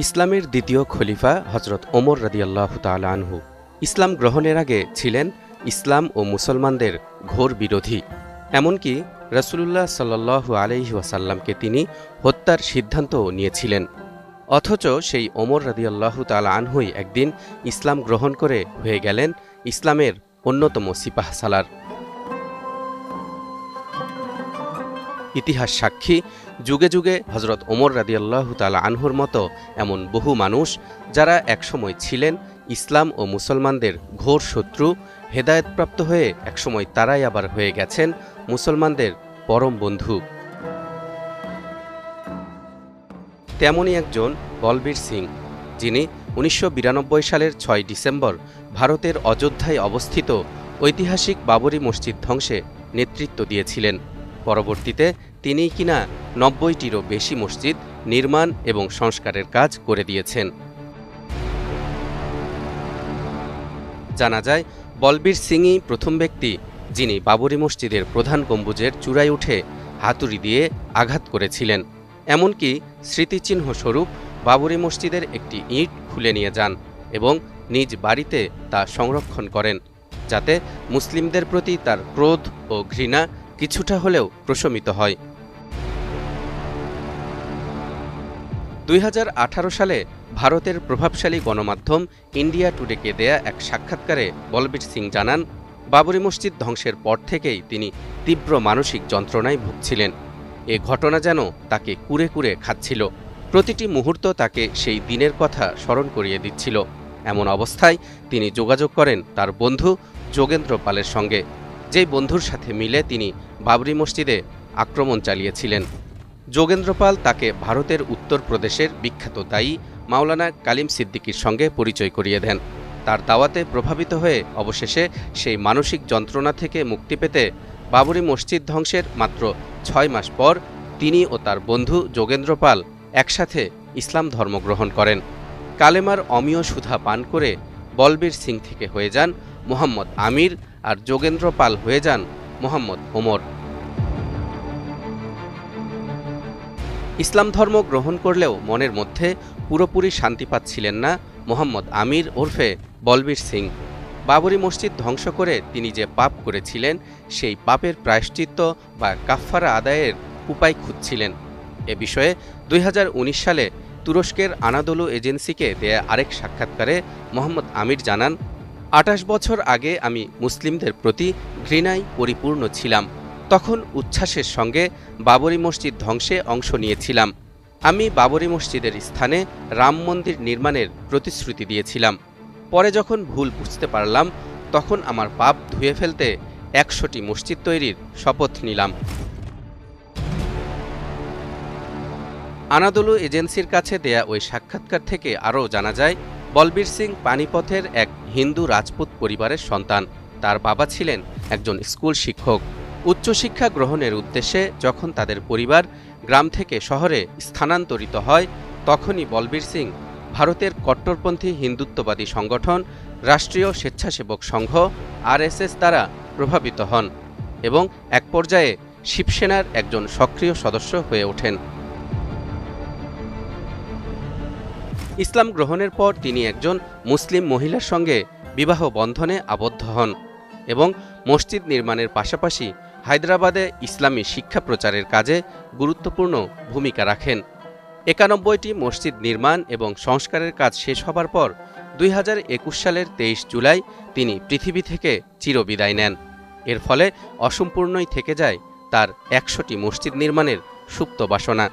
ইসলামের দ্বিতীয় খলিফা হজরত ওমর রাদিয়াল্লাহু তাআলা আনহু ইসলাম গ্রহণের আগে ছিলেন ইসলাম ও মুসলমানদের ঘোর বিরোধী। এমনকি রাসূলুল্লাহ সাল্লাল্লাহু আলাইহি ওয়াসাল্লামকে তিনি হত্যার সিদ্ধান্তও নিয়েছিলেন। অথচ সেই ওমর রাদিয়াল্লাহু তাআলা আনহুই একদিন ইসলাম গ্রহণ করে হয়ে গেলেন ইসলামের অন্যতম সিপাহসালার। ইতিহাস সাক্ষী, যুগে যুগে হজরত ওমর রাদিয়াল্লাহু তাআলা আনহুর মতো এমন বহু মানুষ যারা একসময় ছিলেন ইসলাম ও মুসলমানদের ঘোর শত্রু, হেদায়েতপ্রাপ্ত হয়ে একসময় তারাই আবার হয়ে গেছেন মুসলমানদের পরম বন্ধু। তেমনই একজন বলবীর সিং, যিনি ১৯৯২ সালের ৬ ডিসেম্বর ভারতের অযোধ্যায় অবস্থিত ঐতিহাসিক বাবরি মসজিদ ধ্বংসে নেতৃত্ব দিয়েছিলেন। পরবর্তীতে তিনিই কিনা ৯০টিরও বেশি মসজিদ নির্মাণ এবং সংস্কারের কাজ করে দিয়েছেন। জানা যায়, বলবীর সিংই প্রথম ব্যক্তি যিনি বাবরি মসজিদের প্রধান গম্বুজের চূড়ায় উঠে হাতুড়ি দিয়ে আঘাত করেছিলেন। এমনকি স্মৃতিচিহ্ন স্বরূপ বাবরি মসজিদের একটি ইঁট খুলে নিয়ে যান এবং নিজ বাড়িতে তা সংরক্ষণ করেন, যাতে মুসলিমদের প্রতি তার ক্রোধ ও ঘৃণা কিছুটা হলেও প্রশমিত হয়। ২০১৮ সালে ভারতের প্রভাবশালী গণমাধ্যম ইন্ডিয়া টুডেকে দেয়া এক সাক্ষাৎকারে বলবীর সিং জানান, বাবরি মসজিদ ধ্বংসের পর থেকেই তিনি তীব্র মানসিক যন্ত্রণায় ভুগছিলেন। এ ঘটনা যেন তাকে কুরে কুরে খাচ্ছিল। প্রতিটি মুহূর্ত তাকে সেই দিনের কথা স্মরণ করিয়ে দিচ্ছিল। এমন অবস্থায় তিনি যোগাযোগ করেন তার বন্ধু যোগেন্দ্র পালের সঙ্গে, যেই বন্ধুর সাথে মিলে তিনি বাবরি মসজিদে আক্রমণ চালিয়েছিলেন। যোগেন্দ্র পাল তাকে ভারতের উত্তরপ্রদেশের বিখ্যাত দায়ী মাওলানা কালিম সিদ্দিকীর সঙ্গে পরিচয় করিয়ে দেন। তার দাওয়াতে প্রভাবিত হয়ে অবশেষে সেই মানসিক যন্ত্রণা থেকে মুক্তি পেতে বাবরি মসজিদ ধ্বংসের মাত্র ৬ মাস পর তিনি ও তার বন্ধু যোগেন্দ্র পাল একসাথে ইসলাম ধর্ম গ্রহণ করেন। কালেমার অমীয় সুধা পান করে বলবীর সিং থেকে হয়ে যান মোহাম্মদ আমির, আর যোগেন্দ্র পাল হয়ে যান মোহাম্মদ ওমর। ইসলাম ধর্ম গ্রহণ করলেও মনের মধ্যে পুরোপুরি শান্তি পাচ্ছিলেন না মোহাম্মদ আমির ওরফে বলবীর সিং। বাবরি মসজিদ ধ্বংস করে তিনি যে পাপ করেছিলেন, সেই পাপের প্রায়শ্চিত্ত বা কাফফারা আদায়ের উপায় খুঁজছিলেন। এ বিষয়ে ২০১৯ সালে তুরস্কের আনাদোলু এজেন্সিকে দেয়া আরেক সাক্ষাৎকারে মোহাম্মদ আমির জানান, ২৮ বছর আগে আমি মুসলিমদের প্রতি ঘৃণায় পরিপূর্ণ ছিলাম। তখন উচ্ছ্বাসের সঙ্গে বাবরি মসজিদ ধ্বংসে অংশ নিয়েছিলাম। আমি বাবরি মসজিদের স্থানে রাম মন্দির নির্মাণের প্রতিশ্রুতি দিয়েছিলাম। পরে যখন ভুল বুঝতে পারলাম, তখন আমার পাপ ধুয়ে ফেলতে ১০০টি মসজিদ তৈরির শপথ নিলাম। আনাদোলু এজেন্সির কাছে দেয়া ওই সাক্ষাৎকার থেকে আরও জানা যায়, বলবীর সিং পানিপথের এক হিন্দু রাজপুত পরিবারের সন্তান। তার বাবা ছিলেন একজন স্কুল শিক্ষক। উচ্চশিক্ষা গ্রহণের উদ্দেশ্যে যখন তাদের পরিবার গ্রাম থেকে শহরে স্থানান্তরিত হয়, তখনই বলবীর সিং ভারতের কট্টরপন্থী হিন্দুত্ববাদী সংগঠন রাষ্ট্রীয় স্বেচ্ছাসেবক সংঘ RSS দ্বারা প্রভাবিত হন এবং এক পর্যায়ে শিবসেনার একজন সক্রিয় সদস্য হয়ে ওঠেন। ইসলাম গ্রহণের পর তিনি একজন মুসলিম মহিলার সঙ্গে বিবাহ বন্ধনে আবদ্ধ হন এবং মসজিদ নির্মাণের পাশাপাশি হায়দ্রাবাদে ইসলামী শিক্ষা প্রচারের কাজে গুরুত্বপূর্ণ ভূমিকা রাখেন। ৯১টি মসজিদ নির্মাণ এবং সংস্কারের কাজ শেষ হবার পর ২০২১ সালের ২৩ জুলাই তিনি পৃথিবী থেকে চিরবিদায় নেন। এর ফলে অসম্পূর্ণই থেকে যায় তার ১০০টি মসজিদ নির্মাণের সুপ্ত বাসনা।